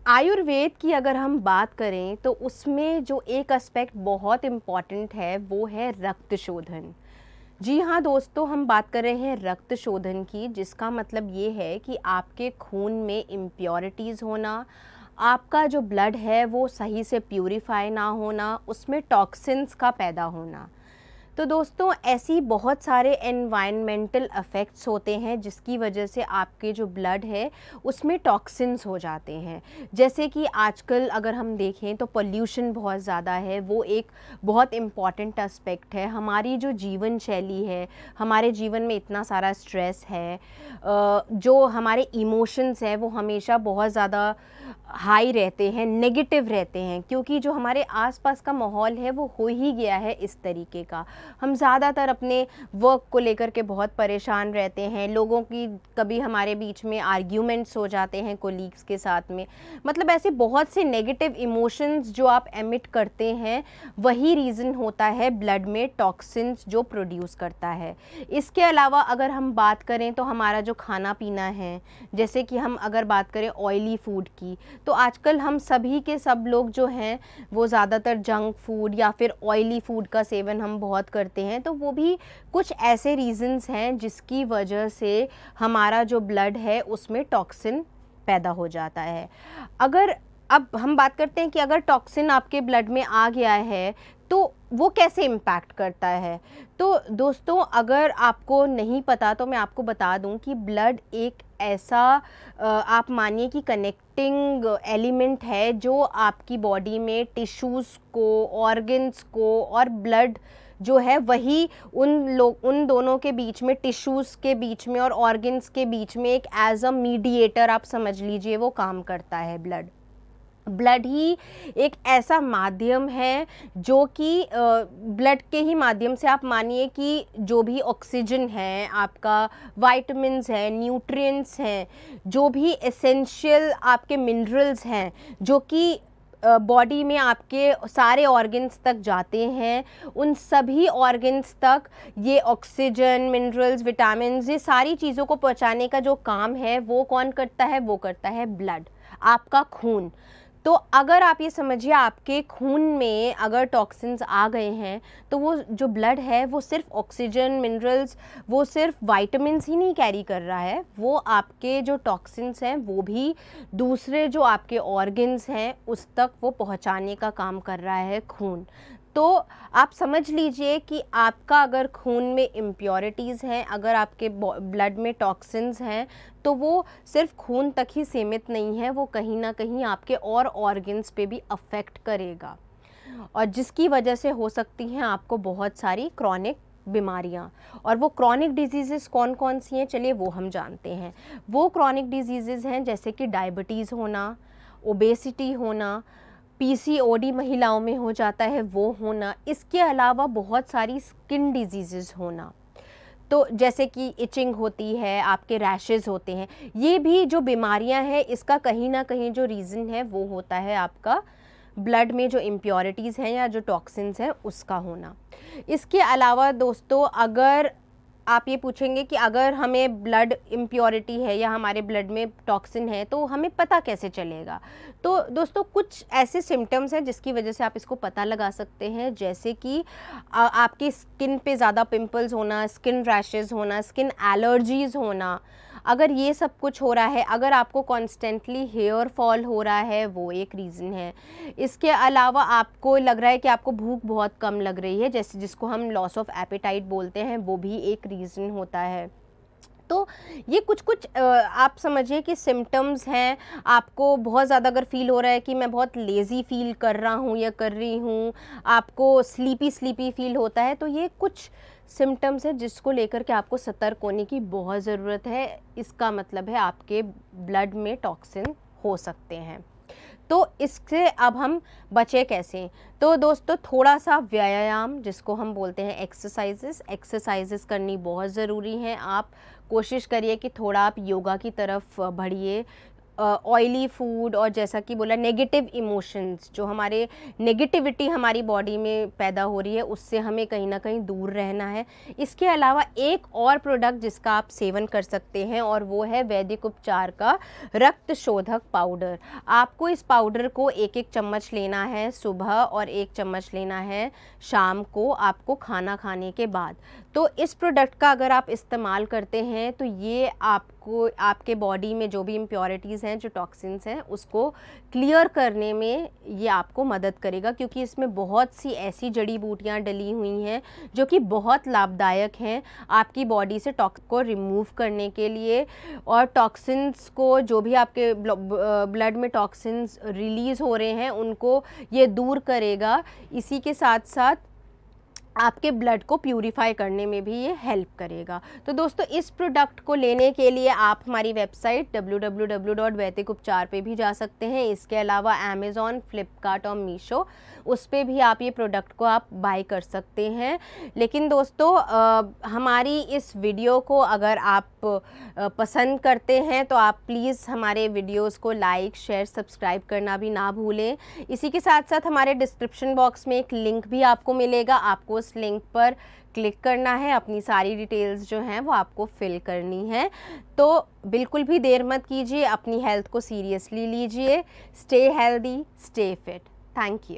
आयुर्वेद की अगर हम बात करें तो उसमें जो एक एस्पेक्ट बहुत इम्पॉर्टेंट है वो है रक्त शोधन। जी हाँ दोस्तों, हम बात कर रहे हैं रक्त शोधन की, जिसका मतलब ये है कि आपके खून में इम्प्योरिटीज़ होना, आपका जो ब्लड है वो सही से प्यूरिफाई ना होना, उसमें टॉक्सिन्स का पैदा होना। तो दोस्तों ऐसी बहुत सारे एनवायरमेंटल इफ़ेक्ट्स होते हैं जिसकी वजह से आपके जो ब्लड है उसमें टॉक्सिन्स हो जाते हैं। जैसे कि आजकल अगर हम देखें तो पोल्यूशन बहुत ज़्यादा है, वो एक बहुत इम्पॉर्टेंट एस्पेक्ट है। हमारी जो जीवन शैली है, हमारे जीवन में इतना सारा स्ट्रेस है, जो हमारे इमोशंस हैं वो हमेशा बहुत ज़्यादा हाई रहते हैं, नेगेटिव रहते हैं, क्योंकि जो हमारे आसपास का माहौल है वो हो ही गया है इस तरीके का। हम ज़्यादातर अपने वर्क को लेकर के बहुत परेशान रहते हैं, लोगों की कभी हमारे बीच में आर्ग्यूमेंट्स हो जाते हैं कोलीग्स के साथ में, मतलब ऐसे बहुत से नेगेटिव इमोशंस जो आप एमिट करते हैं वही रीज़न होता है ब्लड में टॉक्सिन्स जो प्रोड्यूस करता है। इसके अलावा अगर हम बात करें तो हमारा जो खाना पीना है, जैसे कि हम अगर बात करें ऑयली फूड की, तो आजकल हम सभी के सब लोग जो हैं वो ज़्यादातर जंक फूड या फिर ऑयली फूड का सेवन हम बहुत करते हैं। तो वो भी कुछ ऐसे रीज़न्स हैं जिसकी वजह से हमारा जो ब्लड है उसमें टॉक्सिन पैदा हो जाता है। अगर अब हम बात करते हैं कि अगर टॉक्सिन आपके ब्लड में आ गया है तो वो कैसे इम्पैक्ट करता है। तो दोस्तों अगर आपको नहीं पता तो मैं आपको बता दूं कि ब्लड एक ऐसा आप मानिए कि कनेक्टिंग एलिमेंट है जो आपकी बॉडी में टिश्यूज़ को, ऑर्गन्स को और ब्लड जो है वही उन दोनों के बीच में, टिश्यूज़ के बीच में और ऑर्गन्स के बीच में एक एज अ मीडिएटर आप समझ लीजिए वो काम करता है। ब्लड ही एक ऐसा माध्यम है जो कि ब्लड के ही माध्यम से आप मानिए कि जो भी ऑक्सीजन है, आपका वाइटामिन्स हैं, न्यूट्रिएंट्स हैं, जो भी एसेंशियल आपके मिनरल्स हैं जो कि बॉडी में आपके सारे ऑर्गन्स तक जाते हैं, उन सभी ऑर्गन्स तक ये ऑक्सीजन, मिनरल्स, विटामिन्स, ये सारी चीज़ों को पहुंचाने का जो काम है वो कौन करता है? वो करता है ब्लड, आपका खून। तो अगर आप ये समझिए आपके खून में अगर टॉक्सिन्स आ गए हैं तो वो जो ब्लड है वो सिर्फ ऑक्सीजन, मिनरल्स, वो सिर्फ वाइटामिन्स ही नहीं कैरी कर रहा है, वो आपके जो टॉक्सिन्स हैं वो भी दूसरे जो आपके ऑर्गन्स हैं उस तक वो पहुंचाने का काम कर रहा है खून। तो आप समझ लीजिए कि आपका अगर खून में इम्प्योरिटीज़ हैं, अगर आपके ब्लड में टॉक्सिन्स हैं, तो वो सिर्फ खून तक ही सीमित नहीं है, वो कहीं ना कहीं आपके और ऑर्गन्स पे भी अफेक्ट करेगा, और जिसकी वजह से हो सकती हैं आपको बहुत सारी क्रॉनिक बीमारियां। और वो क्रॉनिक डिजीज़ेस कौन कौन सी हैं, चलिए वो हम जानते हैं। वो क्रॉनिक डिजीज़ेस हैं जैसे कि डायबिटीज़ होना, ओबेसिटी होना, पीसीओडी महिलाओं में हो जाता है वो होना, इसके अलावा बहुत सारी स्किन डिजीज़ेस होना, तो जैसे कि इचिंग होती है, आपके रैशेज़ होते हैं, ये भी जो बीमारियां हैं इसका कहीं ना कहीं जो रीज़न है वो होता है आपका ब्लड में जो इम्प्योरिटीज़ हैं या जो टॉक्सिन्स हैं उसका होना। इसके अलावा दोस्तों अगर आप ये पूछेंगे कि अगर हमें ब्लड इम्प्योरिटी है या हमारे ब्लड में टॉक्सिन है तो हमें पता कैसे चलेगा, तो दोस्तों कुछ ऐसे सिम्टम्स हैं जिसकी वजह से आप इसको पता लगा सकते हैं, जैसे कि आपकी स्किन पे ज़्यादा पिंपल्स होना, स्किन रैशेज़ होना, स्किन एलर्जीज़ होना। अगर ये सब कुछ हो रहा है, अगर आपको कॉन्स्टेंटली हेयर फॉल हो रहा है, वो एक रीज़न है। इसके अलावा आपको लग रहा है कि आपको भूख बहुत कम लग रही है, जैसे जिसको हम लॉस ऑफ एपेटाइट बोलते हैं, वो भी एक रीज़न होता है। तो ये कुछ आप समझिए कि सिम्टम्स हैं। आपको बहुत ज़्यादा अगर फील हो रहा है कि मैं बहुत लेज़ी फील कर रहा हूँ या कर रही हूँ, आपको स्लीपी फील होता है, तो ये कुछ सिम्टम्स है जिसको लेकर के आपको सतर्क होने की बहुत ज़रूरत है। इसका मतलब है आपके ब्लड में टॉक्सिन हो सकते हैं। तो इससे अब हम बचे कैसे? तो दोस्तों थोड़ा सा व्यायाम, जिसको हम बोलते हैं एक्सरसाइजेस करनी बहुत ज़रूरी है। आप कोशिश करिए कि थोड़ा आप योगा की तरफ बढ़िए। ऑयली फूड और जैसा कि बोला नेगेटिव इमोशंस, जो हमारे नेगेटिविटी हमारी बॉडी में पैदा हो रही है, उससे हमें कहीं ना कहीं दूर रहना है। इसके अलावा एक और प्रोडक्ट जिसका आप सेवन कर सकते हैं और वो है वैदिक उपचार का रक्त शोधक पाउडर। आपको इस पाउडर को एक एक चम्मच लेना है सुबह और एक चम्मच लेना है शाम को, आपको खाना खाने के बाद। तो इस प्रोडक्ट का अगर आप इस्तेमाल करते हैं तो ये आपको आपके बॉडी में जो भी इम्प्योरिटीज़ हैं, जो टॉक्सिन्स हैं, उसको क्लियर करने में ये आपको मदद करेगा, क्योंकि इसमें बहुत सी ऐसी जड़ी बूटियाँ डली हुई हैं जो कि बहुत लाभदायक हैं आपकी बॉडी से टॉक्सिन को रिमूव करने के लिए, और टॉक्सिन्स को, जो भी आपके ब्लड में टॉक्सिन्स रिलीज़ हो रहे हैं, उनको ये दूर करेगा। इसी के साथ साथ आपके ब्लड को प्यूरिफाई करने में भी ये हेल्प करेगा। तो दोस्तों, इस प्रोडक्ट को लेने के लिए आप हमारी वेबसाइट www.वैदिकupchar पे भी जा सकते हैं। इसके अलावा अमेज़ॉन, फ्लिपकार्ट और मीशो, उस पे भी आप ये प्रोडक्ट को आप बाय कर सकते हैं। लेकिन दोस्तों, हमारी इस वीडियो को अगर आप पसंद करते हैं तो आप प्लीज़ हमारे वीडियोस को लाइक, शेयर, सब्सक्राइब करना भी ना भूलें। इसी के साथ साथ हमारे डिस्क्रिप्शन बॉक्स में एक लिंक भी आपको मिलेगा, आपको उस लिंक पर क्लिक करना है, अपनी सारी डिटेल्स जो हैं वो आपको फिल करनी है। तो बिल्कुल भी देर मत कीजिए, अपनी हेल्थ को सीरियसली लीजिए। Stay healthy, stay fit. Thank you.